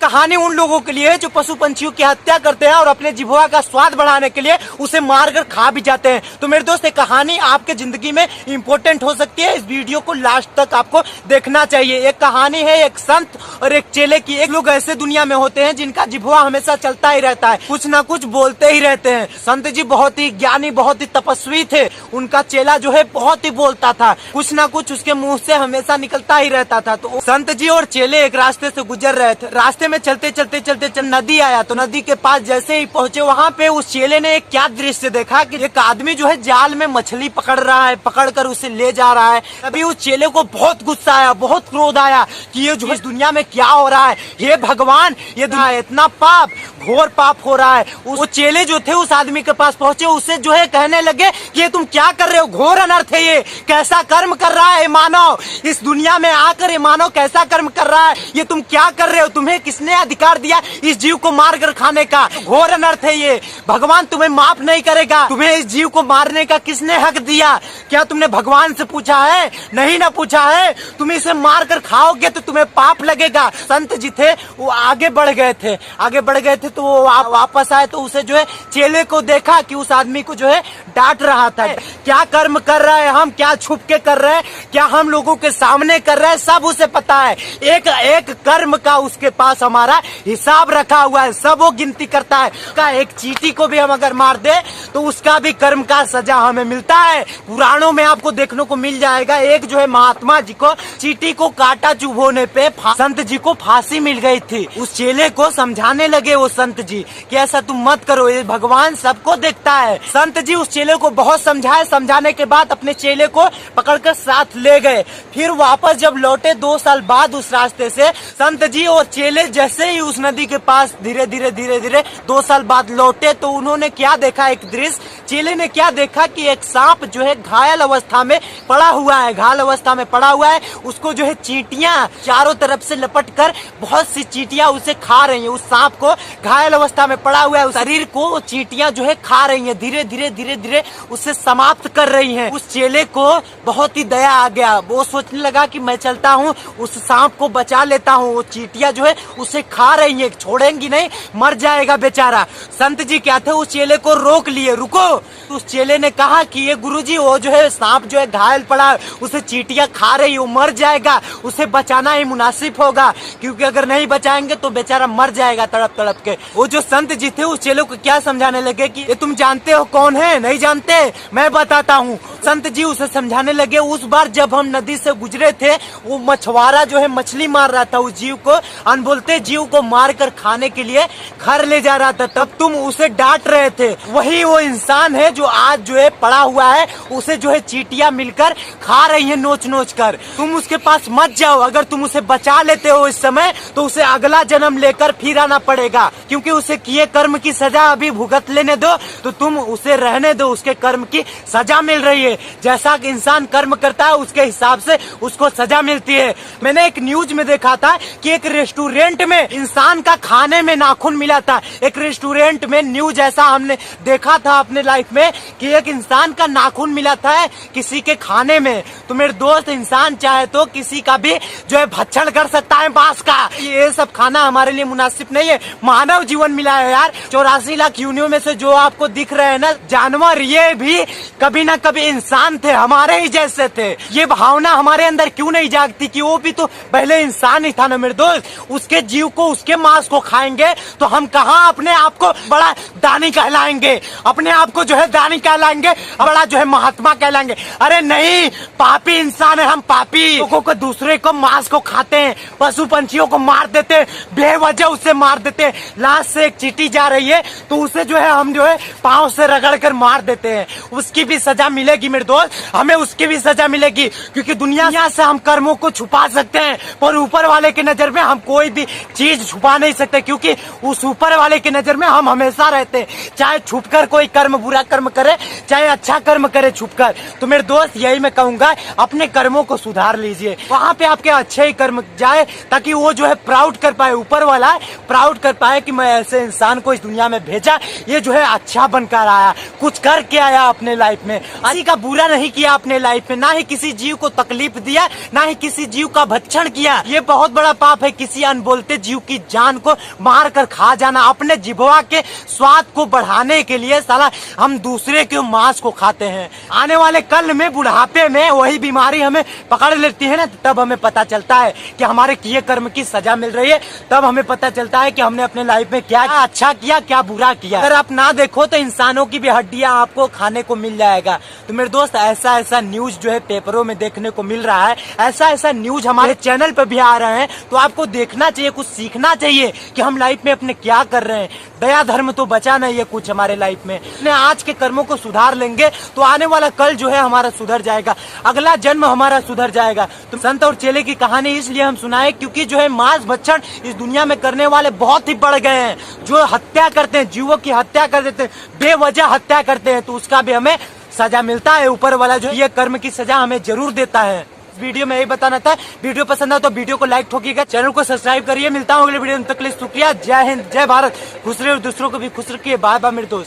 कहानी उन लोगों के लिए है जो पशु पंछियों की हत्या करते हैं और अपने जिह्वा का स्वाद बढ़ाने के लिए उसे मारकर खा भी जाते हैं। तो मेरे दोस्त, ये कहानी आपके जिंदगी में इंपॉर्टेंट हो सकती है। इस वीडियो को लास्ट तक आपको देखना चाहिए। एक कहानी है एक संत और एक चेले की। एक लोग ऐसे दुनिया में होते हैं जिनका जिह्वा हमेशा चलता ही रहता है, कुछ ना कुछ बोलते ही रहते हैं। संत जी बहुत ही ज्ञानी, बहुत ही तपस्वी थे। उनका चेला जो है बहुत ही बोलता था, कुछ ना कुछ उसके मुंह से हमेशा निकलता ही रहता था। तो संत जी और चेले एक रास्ते से गुजर रहे थे। रास्ते में चलते चलते चलते नदी आया। तो नदी के पास जैसे ही पहुंचे, वहाँ पे उस चेले ने एक क्या दृश्य देखा कि एक आदमी जो है जाल में मछली पकड़ रहा है, पकड़कर उसे ले जा रहा है। तभी उस चेले को बहुत गुस्सा आया, बहुत क्रोध आया कि ये जो इस दुनिया में क्या हो रहा है। हे भगवान, ये इतना पाप, घोर पाप हो रहा है। वो चेले जो थे उस आदमी के पास पहुंचे, उससे जो है कहने लगे कि ये तुम क्या कर रहे हो, घोर अनर्थ है ये, कैसा कर्म कर रहा है मानव, इस दुनिया में आकर ये मानव कैसा कर्म कर रहा है, ये तुम क्या कर रहे हो, तुम्हें किसने अधिकार दिया इस जीव को मार कर खाने का, घोर अनर्थ है ये, भगवान तुम्हें माफ नहीं करेगा, तुम्हें इस जीव को मारने का किसने हक दिया, क्या तुमने भगवान से पूछा है, नहीं ना पूछा है, तुम इसे मार कर खाओगे तो तुम्हें पाप लगेगा। संत जी थे वो आगे बढ़ गए थे तो वो वापस आए तो उसे जो है चेले को देखा कि उस आदमी को जो है डांट रहा था, क्या कर्म कर रहे हैं हम, क्या छुप के कर रहे हैं, क्या हम लोगों के सामने कर रहे हैं, सब उसे पता है। एक एक कर्म का उसके पास हमारा हिसाब रखा हुआ है, सब वो गिनती करता है। का एक चींटी को भी हम अगर मार दे तो उसका भी कर्म का सजा हमें मिलता है। पुराणों में आपको देखने को मिल जाएगा, एक जो है महात्मा जी को चींटी को काटा चुभोने पे संत जी को फांसी मिल गई थी। उस चेले को समझाने लगे वो संत जी कि ऐसा तुम मत करो, ये भगवान सबको देखता है। संत जी उस चेले को बहुत समझाए, समझाने के बाद अपने चेले को पकड़कर साथ ले गए। फिर वापस जब लौटे 2 साल बाद उस रास्ते से, संत जी और चेले जैसे ही उस नदी के पास धीरे धीरे 2 साल बाद लौटे तो उन्होंने क्या देखा, एक दृश्य, चेले ने क्या देखा कि एक सांप जो है घायल अवस्था में पड़ा हुआ है, उसको जो है चींटियां चारों तरफ से लपट कर बहुत सी चींटियां उसे खा रही है। उस सांप को घायल अवस्था में पड़ा हुआ है, शरीर को चींटियां जो है खा रही है, धीरे धीरे उसे समाप्त कर रही हैं। उस चेले को बहुत ही दया आ गया, वो सोचने लगा कि मैं चलता हूँ उस सांप को बचा लेता हूँ, वो चींटियां जो है उसे खा रही है, छोड़ेंगी नहीं, मर जाएगा बेचारा। संत जी क्या थे, उस चेले को रोक लिए, रुको। उस चेले ने कहा कि ये गुरुजी, वो जो है सांप जो है घायल पड़ा है, उसे चींटियां खा रही, वो मर जाएगा, उसे बचाना ही मुनासिब होगा, क्योंकि अगर नहीं बचाएंगे तो बेचारा मर जाएगा तड़प तड़प के। वो जो संत जी थे उस चेले को क्या समझाने लगे कि ये तुम जानते हो कौन है, नहीं जानते, मैं बताता हूँ। संत जी उसे समझाने लगे, उस बार जब हम नदी से गुजरे थे, वो मछुआरा जो है मछली मार रहा था, उस जीव को, अनबोलते जीव को मार कर खाने के लिए घर ले जा रहा था, तब तुम उसे डांट रहे थे। वही वो इंसान है जो आज जो है पड़ा हुआ है, उसे जो है चींटियां मिलकर खा रही है नोच नोच कर। तुम उसके पास मत जाओ, अगर तुम उसे बचा लेते हो इस समय तो उसे अगला जन्म लेकर फिर आना पड़ेगा, क्योंकि उसे किए कर्म की सजा अभी भुगत लेने दो, तो तुम उसे रहने दो, उसके कर्म की सजा मिल रही है। जैसा कि इंसान कर्म करता है उसके हिसाब से उसको सजा मिलती है। मैंने एक न्यूज में देखा था कि एक रेस्टोरेंट में इंसान का खाने में नाखून मिला था। एक रेस्टोरेंट में न्यूज ऐसा हमने देखा था अपने लाइफ में कि एक इंसान का नाखून मिला था किसी के खाने में। तो मेरे दोस्त, इंसान चाहे तो किसी का भी जो है भक्षण कर सकता है बांस का, ये सब खाना हमारे लिए मुनासिब नहीं है। मानव जीवन मिला है यार, 84 लाख यूनियों में से जो आपको दिख रहे हैं ना जानवर, ये भी कभी ना कभी इंसान थे, हमारे ही जैसे थे। ये भावना हमारे अंदर क्यों नहीं जागती कि वो भी तो पहले इंसान ही था ना मेरे दोस्त। उसके जीव को, उसके मांस को खाएंगे तो हम कहाँ अपने आप को बड़ा दानी कहलाएंगे, अपने आप को जो है दानी कहलाएंगे, बड़ा जो है महात्मा कहलाएंगे। अरे नहीं, पापी इंसान है हम, पापी लोगों को, दूसरे को मांस को खाते हैं, पशु पंछियों को मार देते हैं, बेवजह उसे मार देते हैं। लाश से एक चींटी जा रही है तो उसे जो है हम जो है पांव से रगड़ कर मार देते हैं, उसकी भी सजा मिलेगी मेरे दोस्त, हमें उसकी भी सजा मिलेगी, क्योंकि दुनिया से हम कर्मों को छुपा सकते हैं पर ऊपर वाले की नजर में हम कोई भी चीज छुपा नहीं सकते, क्योंकि उस ऊपर वाले की नजर में हम हमेशा रहते हैं। चाहे छुपकर कोई कर्म बुरा बुरा कर्म करे चाहे अच्छा कर्म करे छुपकर, तो मेरे दोस्त यही मैं कहूंगा, अपने कर्मों को सुधार लीजिए। वहां पे आपके अच्छे ही कर्म जाए, ताकि वो जो है प्राउड कर पाए, ऊपर वाला प्राउड कर पाए कि मैं ऐसे इंसान को इस दुनिया में भेजा, ये जो है अच्छा बनकर आया, कुछ करके आया अपने लाइफ में, किसी का बुरा नहीं किया अपने लाइफ में, ना ही किसी जीव को तकलीफ दिया, ना ही किसी जीव का भक्षण किया। ये बहुत बड़ा पाप है, किसी अनबोलते जीव की जान को मार कर खा जाना। अपने जिभवा के स्वाद को बढ़ाने के लिए साला हम दूसरे के मांस को खाते हैं। आने वाले कल में बुढ़ापे में वही बीमारी हमें पकड़ लेती है ना, तब हमें पता चलता है कि हमारे किए कर्म की सजा मिल रही है। तब हमें पता चलता है कि हमने अपने लाइफ में क्या अच्छा किया, क्या बुरा किया। अगर आप ना देखो तो इंसानों की भी हड्डियां आपको खाने को मिल जाएगा। तो मेरे दोस्त, ऐसा ऐसा न्यूज जो है पेपरों में देखने को मिल रहा है, ऐसा ऐसा न्यूज हमारे चैनल पे भी आ रहे हैं, तो आपको देखना चाहिए, कुछ सीखना चाहिए कि हम लाइफ में अपने क्या कर रहे हैं। दया धर्म तो बचा नहीं है कुछ हमारे लाइफ में। अपने आज के कर्मों को सुधार लेंगे तो आने वाला कल जो है हमारा सुधर जाएगा, अगला जन्म हमारा सुधर जाएगा। तो संत और चेले की कहानी इसलिए हम सुनाए क्योंकि जो है मांस भक्षण इस दुनिया में करने वाले बहुत ही बढ़ गए हैं। जो हत्या करते हैं, जीवों की हत्या कर देते हैं, बेवजह हत्या करते हैं, तो उसका भी हमें सजा मिलता है। ऊपर वाला जो ये कर्म की सजा हमें जरूर देता है। वीडियो में यही बताना था। वीडियो पसंद आया तो वीडियो को लाइक ठोकिएगा, चैनल को सब्सक्राइब करिए। मिलता हूँ अगले वीडियो में, तब तक के लिए शुक्रिया। जय हिंद, जय भारत। खुश रहिए और दूसरों को भी खुश रखिए। बाय बाय मेरे दोस्त।